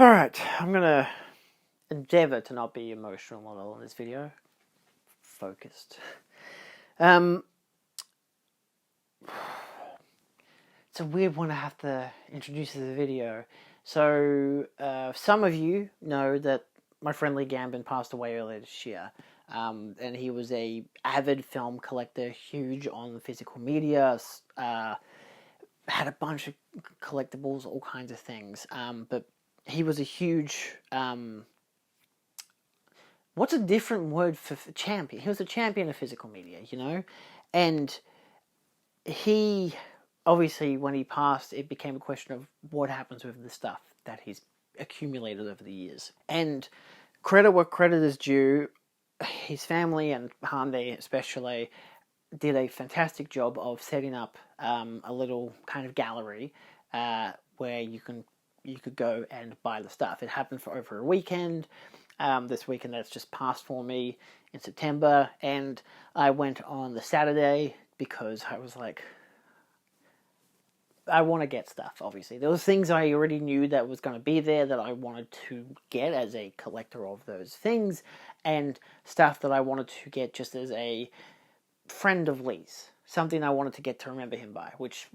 Alright, I'm gonna endeavour to not be emotional at all in this video. Focused. It's a weird one to have to introduce to the video. So, some of you know that my friend Gambin passed away earlier this year. And he was a avid film collector, huge on physical media, had a bunch of collectibles, all kinds of things. But he was a huge, what's a different word for champion? He was a champion of physical media, you know? And he, obviously, when he passed, it became a question of what happens with the stuff that he's accumulated over the years. And credit where credit is due, his family, and Hyundai especially, did a fantastic job of setting up a little kind of gallery where you could go and buy the stuff. It happened for over a weekend. This weekend that's just passed for me in September, and I went on the Saturday because I was like, I want to get stuff, obviously. There was things I already knew that was going to be there that I wanted to get as a collector of those things, and stuff that I wanted to get just as a friend of Lee's. Something I wanted to get to remember him by, which,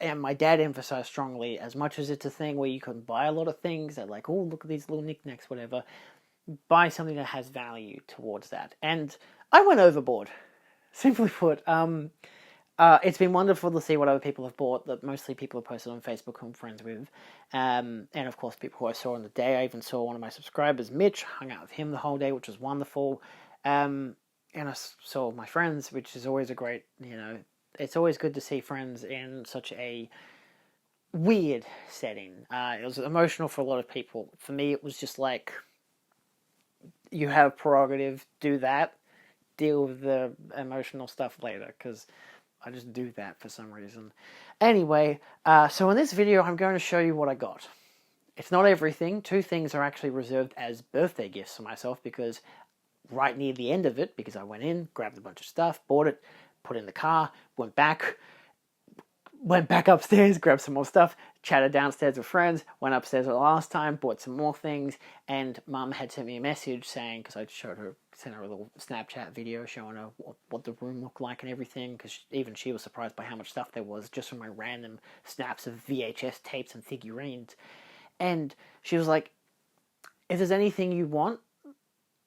and my dad emphasized strongly, as much as it's a thing where you can buy a lot of things that like, oh, look at these little knickknacks, whatever, buy something that has value towards that. And I went overboard, simply put. It's been wonderful to see what other people have bought, that mostly people have posted on Facebook who I'm friends with. And of course, people who I saw on the day. I even saw one of my subscribers, Mitch, hung out with him the whole day, which was wonderful. And I saw my friends, which is always a great, it's always good to see friends in such a weird setting. It was emotional for a lot of people. For me, it was just like, you have prerogative, do that, deal with the emotional stuff later, because I just do that for some reason. Anyway, so in this video, I'm going to show you what I got. It's not everything. Two things are actually reserved as birthday gifts for myself, because right near the end of it, because I went in, grabbed a bunch of stuff, bought it, put it in the car, went back upstairs, grabbed some more stuff, chatted downstairs with friends, went upstairs the last time, bought some more things, and Mum had sent me a message saying, because I sent her a little Snapchat video showing her what the room looked like and everything, because even she was surprised by how much stuff there was just from my random snaps of VHS tapes and figurines. And she was like, if there's anything you want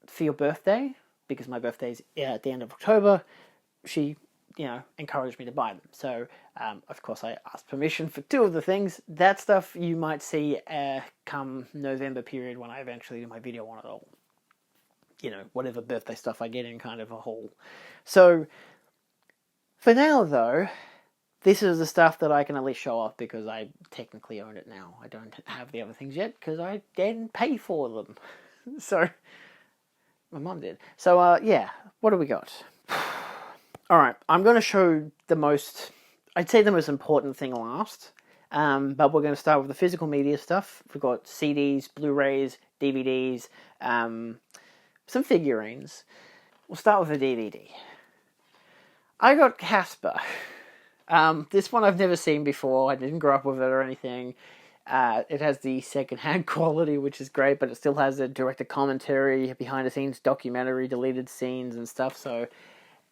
for your birthday, because my birthday's at the end of October, she encouraged me to buy them. So, of course, I asked permission for two of the things. That stuff you might see come November period when I eventually do my video on it all. Whatever birthday stuff I get in kind of a haul. So, for now, though, this is the stuff that I can at least show off because I technically own it now. I don't have the other things yet because I didn't pay for them. So, my mum did. So, yeah, what do we got? Alright, I'm going to show I'd say the most important thing last, but we're going to start with the physical media stuff. We've got CDs, Blu-rays, DVDs, some figurines. We'll start with the DVD. I got Casper. This one I've never seen before. I didn't grow up with it or anything. It has the second-hand quality, which is great, but it still has the director commentary, behind-the-scenes documentary, deleted scenes and stuff, so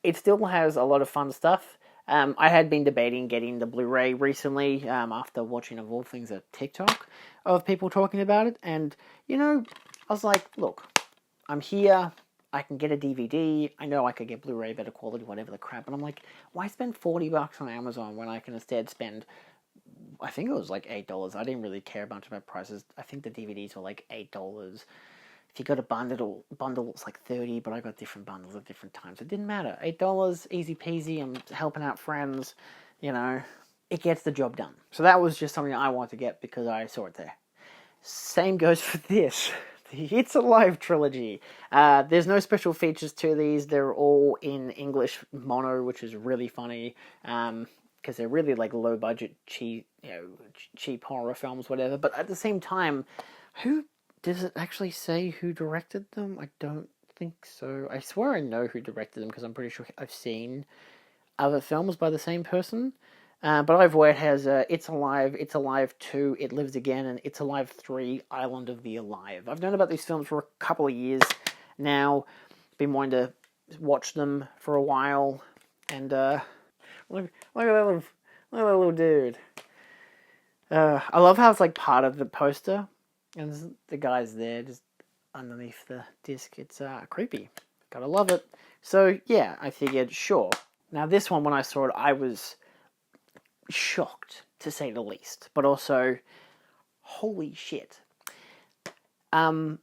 it still has a lot of fun stuff. I had been debating getting the Blu-ray recently after watching, of all things, a TikTok of people talking about it. And, I was like, look, I'm here. I can get a DVD. I know I could get Blu-ray, better quality, whatever the crap. And I'm like, why spend $40 on Amazon when I can instead spend, I think it was like $8. I didn't really care a bunch about prices. I think the DVDs were like $8. If you got a bundle, it's like $30, but I got different bundles at different times. It didn't matter. $8, easy peasy. I'm helping out friends. It gets the job done. So that was just something I wanted to get because I saw it there. Same goes for this. The It's Alive trilogy. There's no special features to these. They're all in English mono, which is really funny. Because they're really like low budget, cheap horror films, whatever. But at the same time, does it actually say who directed them? I don't think so. I swear I know who directed them because I'm pretty sure I've seen other films by the same person. But over where it has It's Alive, It's Alive 2, It Lives Again, and It's Alive 3, Island of the Alive. I've known about these films for a couple of years now. Been wanting to watch them for a while. And look at that little dude. I love how it's like part of the poster. And the guy's there just underneath the disc. It's creepy. Gotta love it. So yeah, I figured, sure. Now this one, when I saw it, I was shocked, to say the least. But also, holy shit. Dario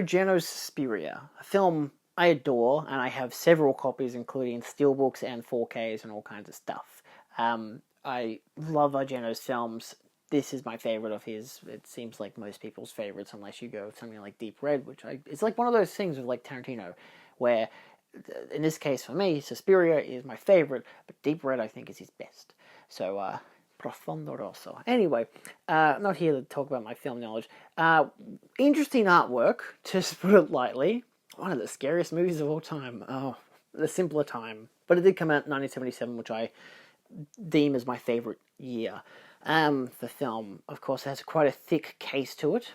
Argento's Suspiria, a film I adore, and I have several copies, including steelbooks and 4Ks and all kinds of stuff. I love Argento's films. This is my favorite of his. It seems like most people's favorites, unless you go with something like Deep Red, it's like one of those things with like Tarantino, where in this case for me, Suspiria is my favorite, but Deep Red I think is his best. So, Profondo Rosso. Anyway, not here to talk about my film knowledge. Interesting artwork, to put it lightly. One of the scariest movies of all time. Oh, The Simpler Time. But it did come out in 1977, which I deem as my favorite year. The film, of course, has quite a thick case to it,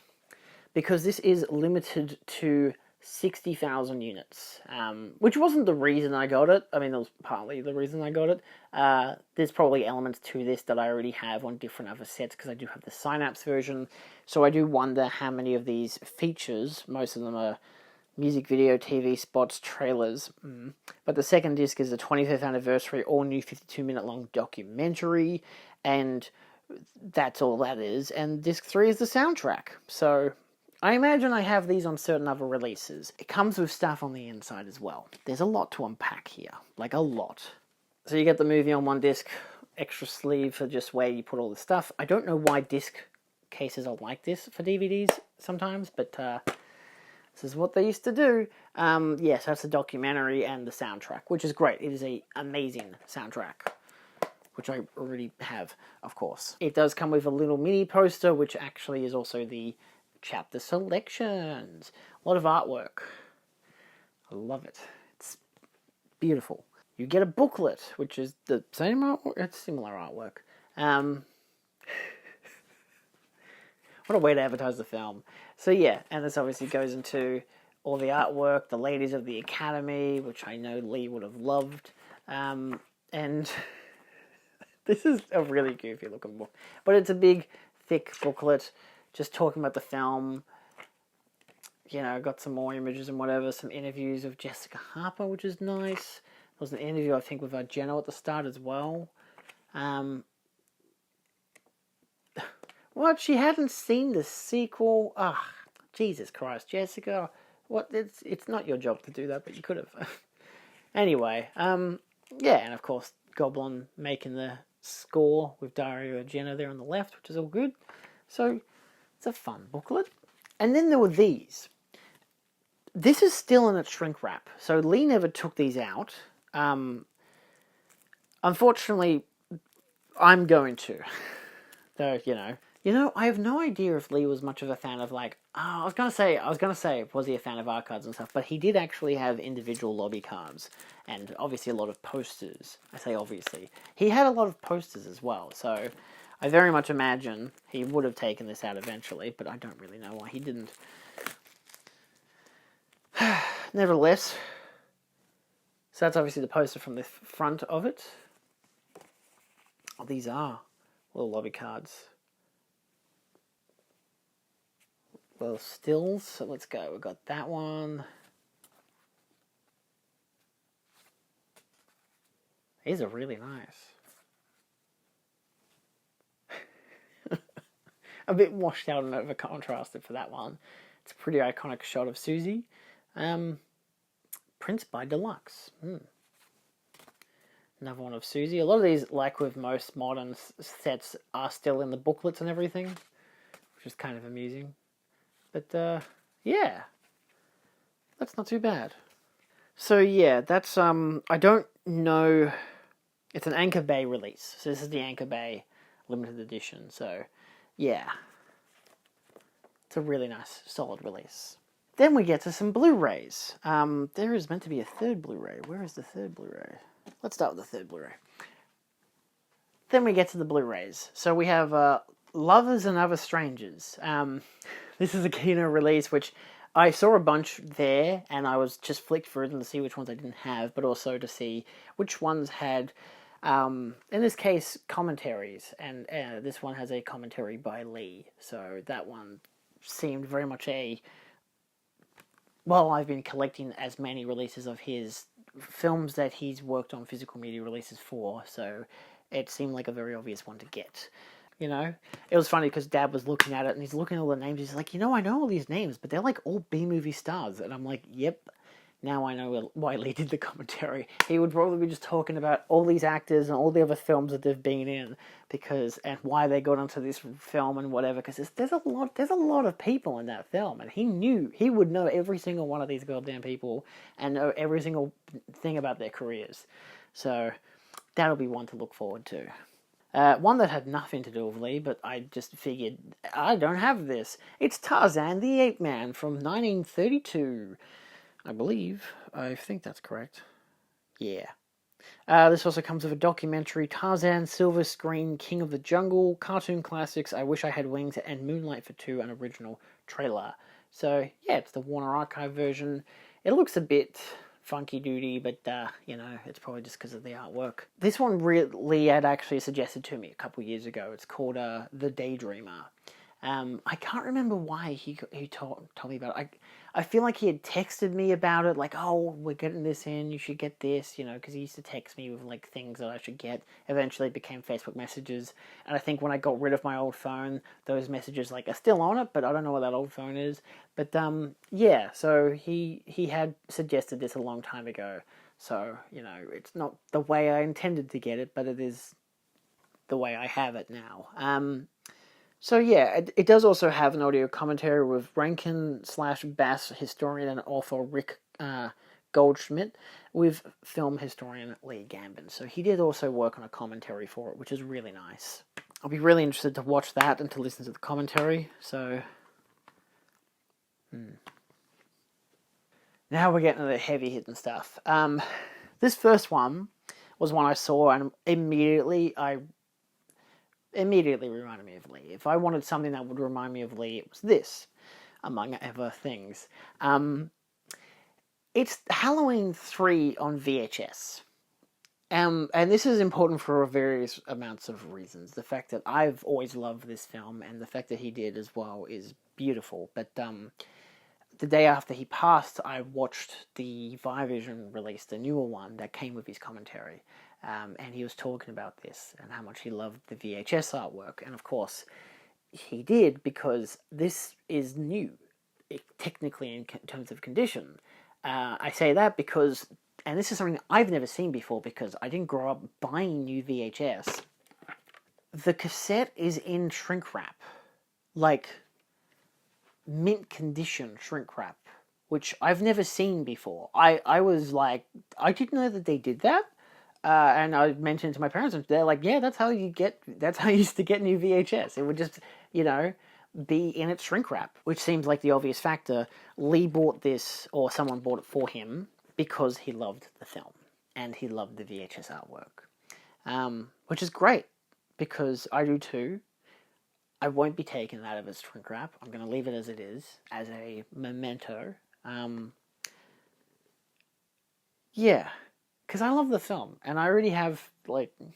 because this is limited to 60,000 units, which wasn't the reason I got it. I mean, it was partly the reason I got it. There's probably elements to this that I already have on different other sets, because I do have the Synapse version, so I do wonder how many of these features. Most of them are music video, TV spots, trailers. But the second disc is the 25th anniversary, all-new 52-minute-long documentary, and that's all that is. And disc 3 is the soundtrack. So I imagine I have these on certain other releases. It comes with stuff on the inside as well. There's a lot to unpack here. Like, a lot. So you get the movie on one disc, extra sleeve for just where you put all the stuff. I don't know why disc cases are like this for DVDs sometimes, but this is what they used to do. Yes, that's the documentary and the soundtrack, which is great. It is an amazing soundtrack, which I already have, of course. It does come with a little mini poster, which actually is also the chapter selections. A lot of artwork. I love it. It's beautiful. You get a booklet, which is the same artwork. It's similar artwork. What a way to advertise the film. So yeah, and this obviously goes into all the artwork, the Ladies of the Academy, which I know Lee would have loved. And this is a really goofy looking book. But it's a big, thick booklet, just talking about the film. You know, got some more images and whatever, some interviews of Jessica Harper, which is nice. There was an interview, I think, with Argento at the start as well. What? She hadn't seen the sequel? Ah, Jesus Christ, Jessica. What? It's not your job to do that, but you could have. Anyway, yeah, and of course, Goblin making the score with Dario Argento there on the left, which is all good. So, it's a fun booklet. And then there were these. This is still in its shrink wrap, so Lee never took these out. Unfortunately, I'm going to. Though, you know, I have no idea if Lee was much of a fan of, like, I was gonna say, was he a fan of art cards and stuff, but he did actually have individual lobby cards, and obviously a lot of posters. I say obviously. He had a lot of posters as well, so I very much imagine he would have taken this out eventually, but I don't really know why he didn't. Nevertheless, so that's obviously the poster from the front of it. Oh, these are little lobby cards. Little stills, so let's go. We've got that one. These are really nice. A bit washed out and over contrasted for that one. It's a pretty iconic shot of Susie. Prints by Deluxe. Another one of Susie. A lot of these, like with most modern sets, are still in the booklets and everything, which is kind of amusing. But, yeah. That's not too bad. So, yeah, that's, I don't know. It's an Anchor Bay release. So this is the Anchor Bay limited edition. So, yeah. It's a really nice, solid release. Then we get to some Blu-rays. There is meant to be a third Blu-ray. Where is the third Blu-ray? Let's start with the third Blu-ray. Then we get to the Blu-rays. So we have Lovers and Other Strangers. This is a Kino release, which I saw a bunch there, and I was just flicked through them to see which ones I didn't have, but also to see which ones had, in this case, commentaries. And this one has a commentary by Lee. So that one seemed very much a... Well, I've been collecting as many releases of his films that he's worked on physical media releases for, so it seemed like a very obvious one to get. You know, it was funny because Dad was looking at it and he's looking at all the names. He's like, I know all these names, but they're like all B-movie stars. And I'm like, yep, now I know why Lee did the commentary. He would probably be just talking about all these actors and all the other films that they've been in, and why they got onto this film and whatever. Because there's a lot of people in that film, and he would know every single one of these goddamn people and know every single thing about their careers. So that'll be one to look forward to. One that had nothing to do with Lee, but I just figured, I don't have this. It's Tarzan the Ape Man from 1932. I believe. I think that's correct. Yeah. This also comes with a documentary, Tarzan, Silver Screen, King of the Jungle, Cartoon Classics, I Wish I Had Wings, and Moonlight for Two, an original trailer. So, yeah, it's the Warner Archive version. It looks a bit funky-doody, but, it's probably just because of the artwork. This one Lee had actually suggested to me a couple years ago. It's called The Daydreamer. I can't remember why he told me about it. I feel like he had texted me about it, like, oh, we're getting this in, you should get this, because he used to text me with, like, things that I should get. Eventually it became Facebook messages, and I think when I got rid of my old phone, those messages, like, are still on it, but I don't know what that old phone is. But, yeah, so he had suggested this a long time ago, so, it's not the way I intended to get it, but it is the way I have it now. So yeah, it does also have an audio commentary with Rankin/Bass historian and author Rick Goldschmidt with film historian Lee Gambin. So he did also work on a commentary for it, which is really nice. I'll be really interested to watch that and to listen to the commentary. So now we're getting to the heavy hitting stuff. This first one was one I saw, and immediately reminded me of Lee. If I wanted something that would remind me of Lee, it was this, among other things. It's Halloween 3 on VHS. And this is important for various amounts of reasons. The fact that I've always loved this film, and the fact that he did as well, is beautiful. But the day after he passed, I watched the Viavision release, the newer one, that came with his commentary. And he was talking about this and how much he loved the VHS artwork. And of course, he did, because this is new, technically in terms of condition. I say that because, and this is something I've never seen before because I didn't grow up buying new VHS. The cassette is in shrink wrap. Like, mint condition shrink wrap, which I've never seen before. I was like, I didn't know that they did that. And I mentioned to my parents, and they're like, yeah, that's how you used to get new VHS. It would just, be in its shrink wrap, which seems like the obvious factor. Lee bought this, or someone bought it for him, because he loved the film, and he loved the VHS artwork. Which is great, because I do too. I won't be taking it out of its shrink wrap. I'm going to leave it as it is, as a memento. Yeah. Because I love the film, and I already have,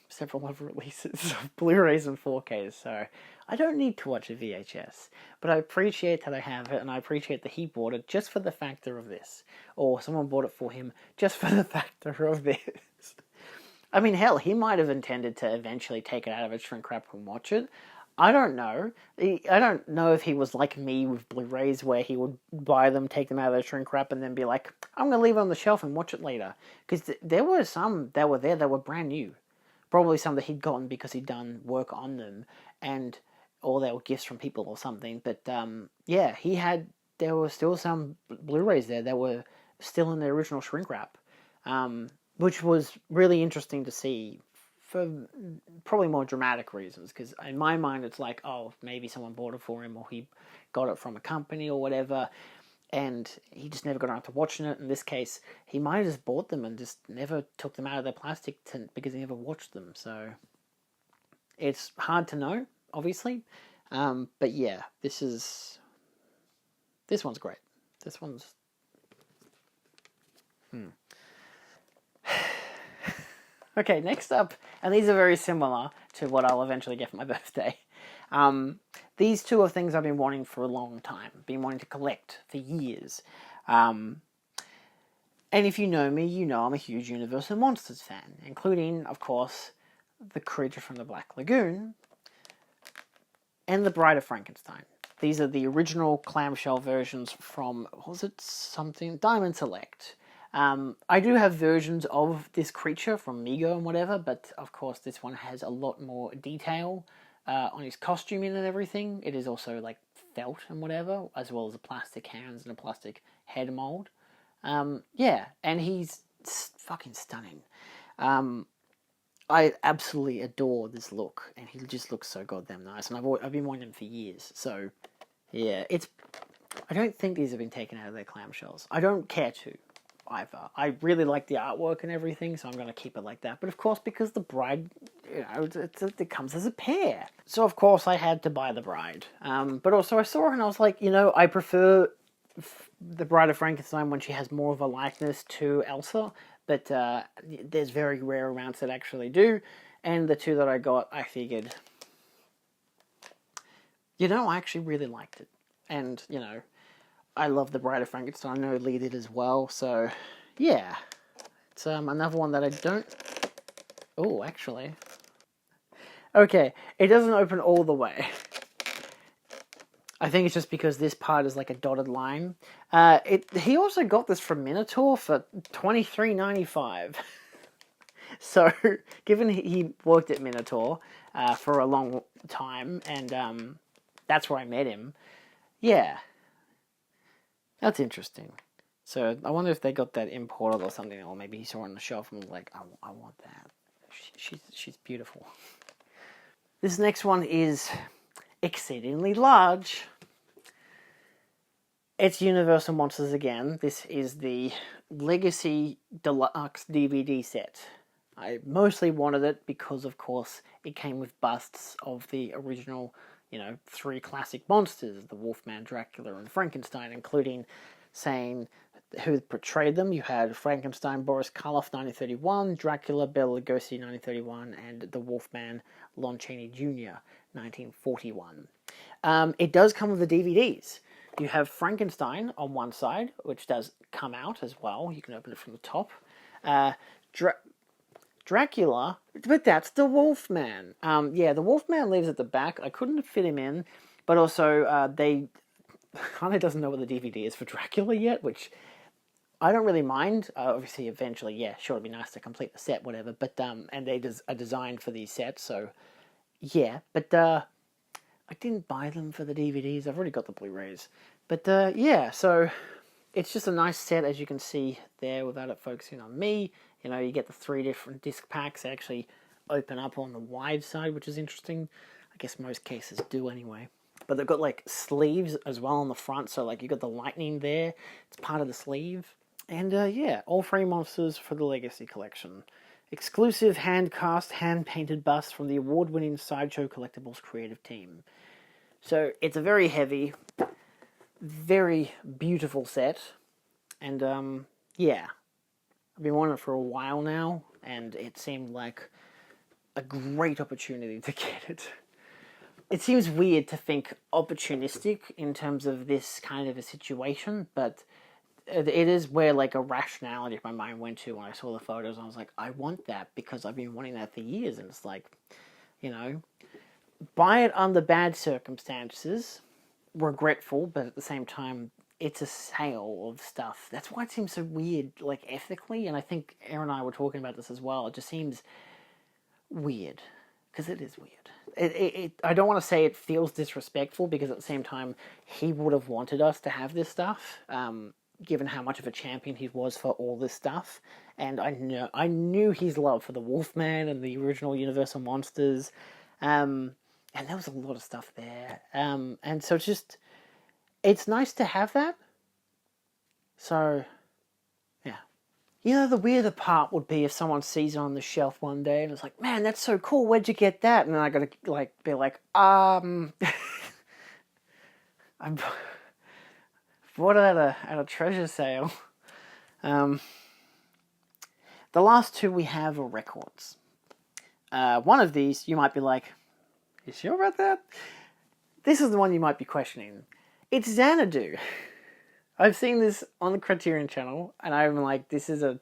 several other releases of Blu-rays and 4Ks, so I don't need to watch a VHS. But I appreciate that I have it, and I appreciate that he bought it just for the factor of this. Or someone bought it for him just for the factor of this. I mean, hell, he might have intended to eventually take it out of its shrink wrap and watch it. I don't know. I don't know if he was like me with Blu-rays, where he would buy them, take them out of their shrink wrap, and then be like, I'm going to leave it on the shelf and watch it later. Because there were some that were there that were brand new. Probably some that he'd gotten because he'd done work on them, or they were gifts from people or something. But yeah, there were still some Blu-rays there that were still in the original shrink wrap, which was really interesting to see, for probably more dramatic reasons, because in my mind it's like, oh, maybe someone bought it for him, or he got it from a company or whatever, and he just never got around to watching it. In this case, he might have just bought them and just never took them out of their plastic tin because he never watched them. So It's hard to know, obviously, but yeah, this one's great. This one's okay. Next up, and these are very similar to what I'll eventually get for my birthday. These two are things I've been wanting for a long time, been wanting to collect for years. And if you know me, you know I'm a huge Universal Monsters fan, including, of course, the creature from the Black Lagoon and the Bride of Frankenstein. These are the original clamshell versions from, what was it, something, Diamond Select. I do have versions of this creature from Mego and whatever, but of course this one has a lot more detail on his costuming and everything. It is also like felt and whatever, as well as a plastic hands and a plastic head mold. Yeah, and he's fucking stunning. I absolutely adore this look, and he just looks so goddamn nice. And I've been wanting him for years. So, yeah, I don't think these have been taken out of their clamshells. I don't care to, either. I really like the artwork and everything, so I'm going to keep it like that. But of course, because the Bride, it comes as a pair. So of course I had to buy the Bride. But also I saw her and I was like, I prefer the Bride of Frankenstein when she has more of a likeness to Elsa, but there's very rare amounts that actually do, and the two that I got, I figured, I actually really liked it, and, I love the Bride of Frankenstein. I know Lee did as well, so, yeah, it's another one that I don't, oh, actually, okay, it doesn't open all the way. I think it's just because this part is like a dotted line. He also got this from Minotaur for $23.95. So, given he worked at Minotaur for a long time, and that's where I met him, yeah, that's interesting. So, I wonder if they got that imported or something, or maybe he saw it on the shelf and was like, I want that. She's beautiful. This next one is exceedingly large. It's Universal Monsters again. This is the Legacy Deluxe DVD set. I mostly wanted it because, of course, it came with busts of the original, 3 classic monsters, the Wolfman, Dracula, and Frankenstein, including saying who portrayed them. You had Frankenstein, Boris Karloff, 1931, Dracula, Bela Lugosi, 1931, and the Wolfman, Lon Chaney Jr., 1941. It does come with the DVDs. You have Frankenstein on one side, which does come out as well. You can open it from the top. Dracula, but that's the Wolfman. Yeah, the Wolfman lives at the back. I couldn't fit him in, but also they kind of doesn't know what the DVD is for Dracula yet, which I don't really mind. Obviously, eventually, yeah, sure, it'd be nice to complete the set, whatever. But and they are designed for these sets, so yeah. But I didn't buy them for the DVDs. I've already got the Blu-rays. But yeah, so it's just a nice set, as you can see there, without it focusing on me. You get the 3 different disc packs. They actually open up on the wide side, which is interesting. I guess most cases do anyway. But they've got like sleeves as well on the front, so like you got the lightning there. It's part of the sleeve. And yeah, all 3 monsters for the Legacy Collection. Exclusive hand-cast, hand-painted busts from the award-winning Sideshow Collectibles creative team. So it's a very heavy, very beautiful set. And yeah, I've been wanting it for a while now, and it seemed like a great opportunity to get it. It seems weird to think opportunistic in terms of this kind of a situation, but it is where like a rationality of my mind went to when I saw the photos. I was like, I want that because I've been wanting that for years, and it's like, buy it under bad circumstances, regretful, but at the same time, it's a sale of stuff. That's why it seems so weird, like ethically, and I think Aaron and I were talking about this as well. It just seems weird, because it is weird. I don't want to say it feels disrespectful, because at the same time, he would have wanted us to have this stuff, given how much of a champion he was for all this stuff, and I knew his love for the Wolfman and the original Universal Monsters, and there was a lot of stuff there, and so it's nice to have that. So, yeah. You know, the weirder part would be if someone sees it on the shelf one day and it's like, man, that's so cool, where'd you get that? And then I gotta, like, be like, I bought it at a treasure sale. The last two we have are records. One of these, you might be like, you sure about that? This is the one you might be questioning. It's Xanadu. I've seen this on the Criterion channel, and I'm like, this is a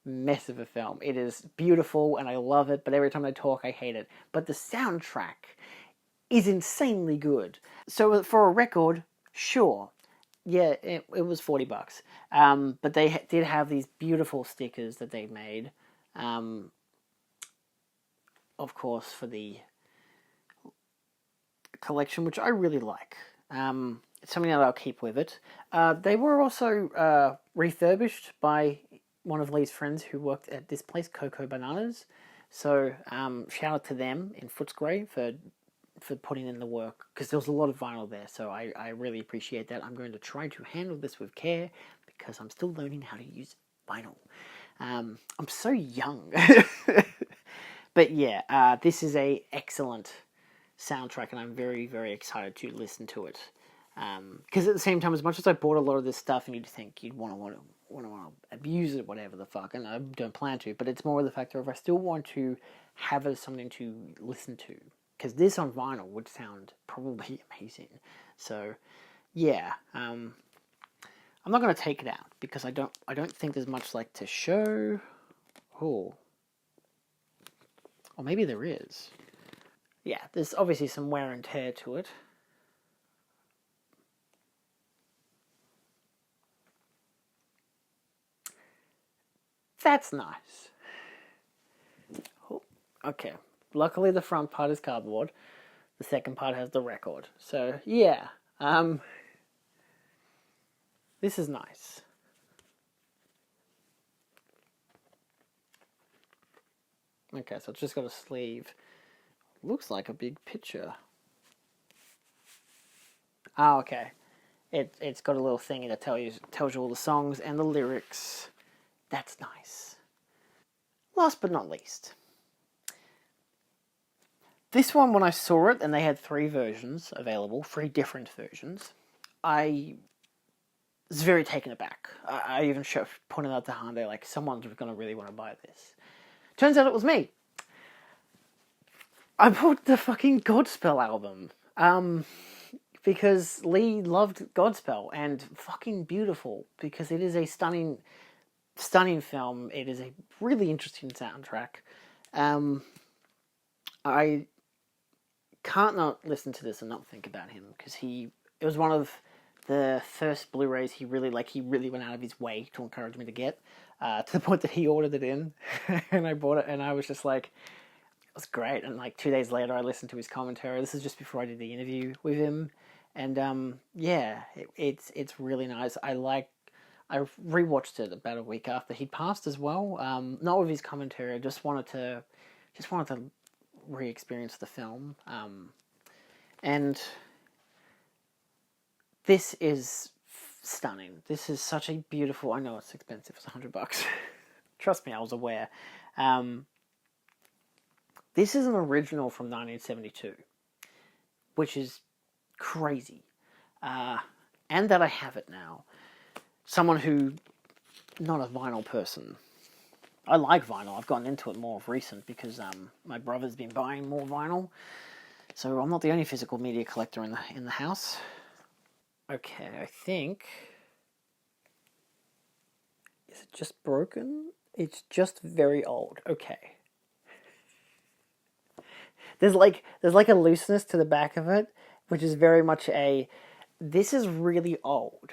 mess of a film. It is beautiful, and I love it, but every time I talk, I hate it. But the soundtrack is insanely good. So for a record, sure. Yeah, it was $40. But they did have these beautiful stickers that they made. Of course, for the collection, which I really like. It's something that I'll keep with it. They were also refurbished by one of Lee's friends who worked at this place, Coco Bananas. So shout out to them in Footscray for putting in the work, because there was a lot of vinyl there, so I really appreciate that. I'm going to try to handle this with care, because I'm still learning how to use vinyl. I'm so young. But yeah, this is a excellent soundtrack, and I'm very, very excited to listen to it. Because at the same time, as much as I bought a lot of this stuff, and you'd think you'd want to abuse it, whatever the fuck, and I don't plan to, but it's more the fact that if I still want to have it as something to listen to, because this on vinyl would sound probably amazing. So, yeah, I'm not going to take it out because I don't think there's much like to show. Oh, or maybe there is. Yeah, there's obviously some wear and tear to it. That's nice. Oh, okay. Luckily, the front part is cardboard. The second part has the record. So, yeah. This is nice. Okay, so it's just got a sleeve. Looks like a big picture. Oh, okay. It's got a little thingy that tells you all the songs and the lyrics. That's nice. Last but not least, this one, when I saw it, and they had 3 versions available, 3 different versions, I was very taken aback. I even pointed out to Hyundai, like, someone's going to really want to buy this. Turns out it was me. I bought the fucking Godspell album. Because Lee loved Godspell, and fucking beautiful, because it is a stunning film. It is a really interesting soundtrack. I can't not listen to this and not think about him, because it was one of the first Blu-rays he really went out of his way to encourage me to get, to the point that he ordered it in, and I bought it, and I was just like, it was great. And like 2 days later, I listened to his commentary. This is just before I did the interview with him, and yeah, it's really nice. I rewatched it about a week after he'd passed as well. Not with his commentary. I just wanted to re-experience the film. And this is stunning. This is such a beautiful. I know it's expensive. It's $100. Trust me, I was aware. This is an original from 1972, which is crazy. And that I have it now. Someone who, not a vinyl person. I like vinyl. I've gotten into it more of recent because my brother's been buying more vinyl. So I'm not the only physical media collector in the house. Okay, I think... Is it just broken? It's just very old. Okay. There's like a looseness to the back of it, which is very much this is really old.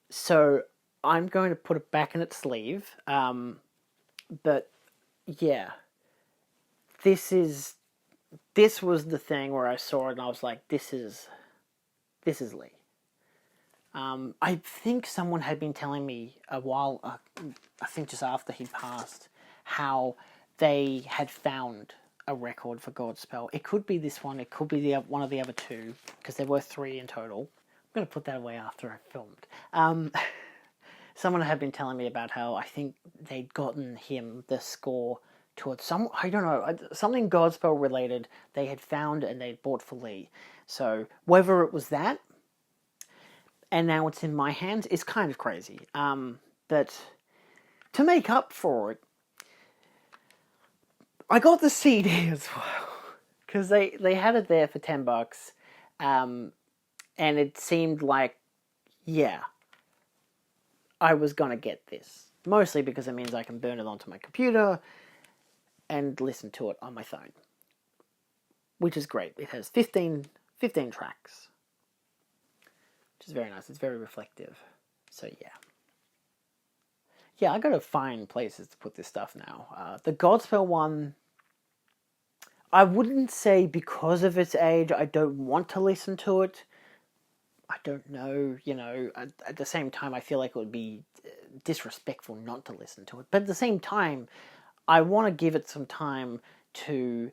So I'm going to put it back in its sleeve. But yeah, this was the thing where I saw it and I was like, this is Lee. I think someone had been telling me a while, I think just after he passed, how they had found a record for Godspell. It could be this one, it could be one of the other 2, because there were 3 in total. I'm going to put that away after I filmed. someone had been telling me about how I think they'd gotten him the score towards I don't know, something Godspell related they had found and they'd bought for Lee. So whether it was that, and now it's in my hands, is kind of crazy. But to make up for it, I got the CD as well. Because they had it there for $10. And it seemed like, yeah, I was going to get this. Mostly because it means I can burn it onto my computer and listen to it on my phone. Which is great. It has 15 tracks. Which is very nice. It's very reflective. So yeah. Yeah, I gotta find places to put this stuff now. The Godspell one, I wouldn't say because of its age I don't want to listen to it. I don't know, at the same time I feel like it would be disrespectful not to listen to it. But at the same time, I want to give it some time to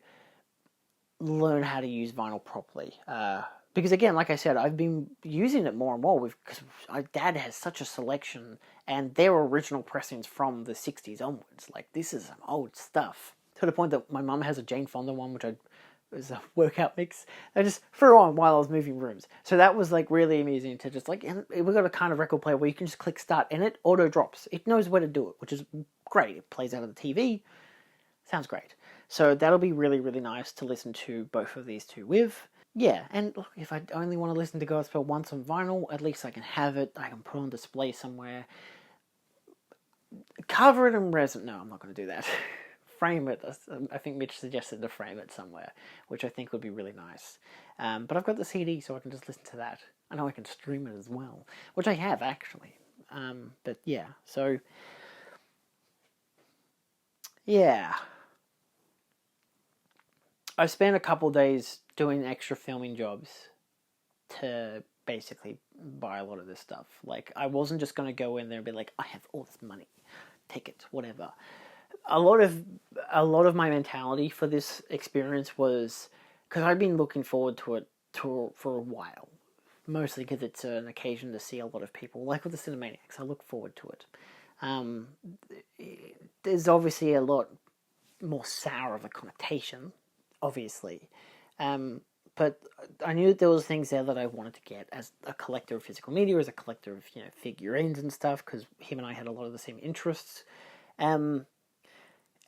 learn how to use vinyl properly. Because again, like I said, I've been using it more and more because my dad has such a selection, and they're original pressings from the 60s onwards. Like, this is some old stuff. To the point that my mum has a Jane Fonda one, which was a workout mix. I just threw on while I was moving rooms. So that was like really amusing to just like, and we've got a kind of record player where you can just click start and it auto drops. It knows where to do it, which is great. It plays out of the TV. Sounds great. So that'll be really, really nice to listen to both of these two with. Yeah, and look, if I only want to listen to Godspell once on vinyl, at least I can have it. I can put it on display somewhere. Cover it in resin. No, I'm not going to do that. Frame it. I think Mitch suggested to frame it somewhere, which I think would be really nice. But I've got the CD, so I can just listen to that. I know I can stream it as well, which I have actually. But yeah, so yeah, I spent a couple days doing extra filming jobs to basically buy a lot of this stuff. Like, I wasn't just going to go in there and be like, I have all this money, tickets, whatever. A lot of my mentality for this experience was because I've been looking forward to it for a while, mostly because it's an occasion to see a lot of people. Like with the Cinemaniacs, I look forward to it. There's obviously a lot more sour of a connotation, obviously, but I knew that there was things there that I wanted to get as a collector of physical media, as a collector of figurines and stuff, because him and I had a lot of the same interests.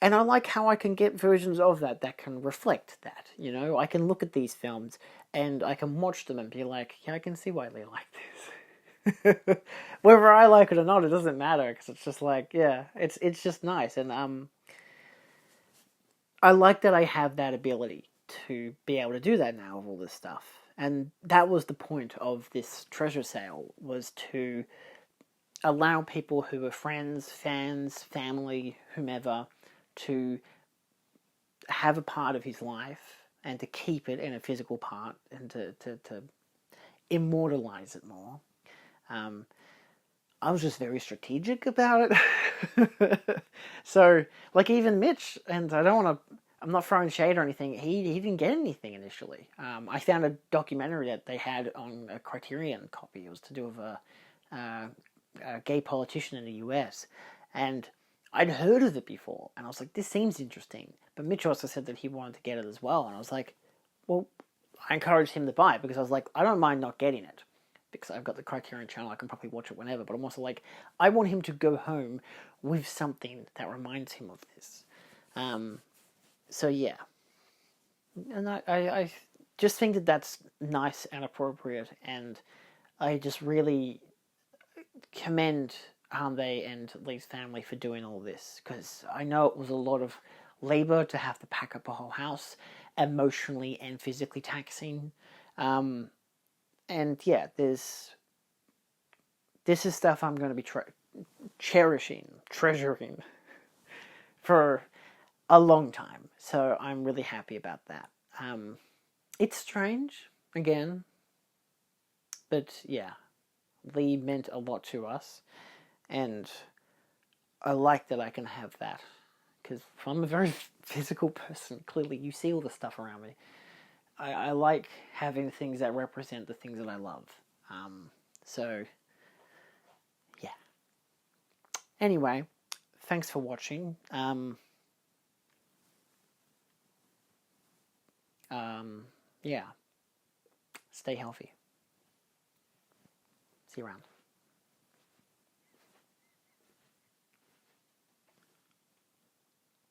And I like how I can get versions of that can reflect that, I can look at these films and I can watch them and be like, yeah, I can see why they like this. Whether I like it or not, it doesn't matter, because it's just like, yeah, it's just nice. And I like that I have that ability to be able to do that now with all this stuff. And that was the point of this treasure sale, was to allow people who are friends, fans, family, whomever, to have a part of his life and to keep it in a physical part and to immortalize it more. I was just very strategic about it. So, like, even Mitch, and I'm not throwing shade or anything, he didn't get anything initially. I found a documentary that they had on a Criterion copy. It was to do with a gay politician in the US, and I'd heard of it before, and I was like, this seems interesting. But Mitch also said that he wanted to get it as well, and I was like, well, I encouraged him to buy it, because I was like, I don't mind not getting it, because I've got the Criterion channel, I can probably watch it whenever, but I'm also like, I want him to go home with something that reminds him of this. So yeah. And I just think that that's nice and appropriate, and I just really commend Harmday and Lee's family for doing all this, because I know it was a lot of labor to have to pack up a whole house, emotionally and physically taxing. And yeah, this is stuff I'm going to be treasuring for a long time. So I'm really happy about that. It's strange, again, but yeah, Lee meant a lot to us. And I like that I can have that, because I'm a very physical person. Clearly, you see all the stuff around me. I like having things that represent the things that I love. So, yeah. Anyway, thanks for watching. Yeah. Stay healthy. See you around.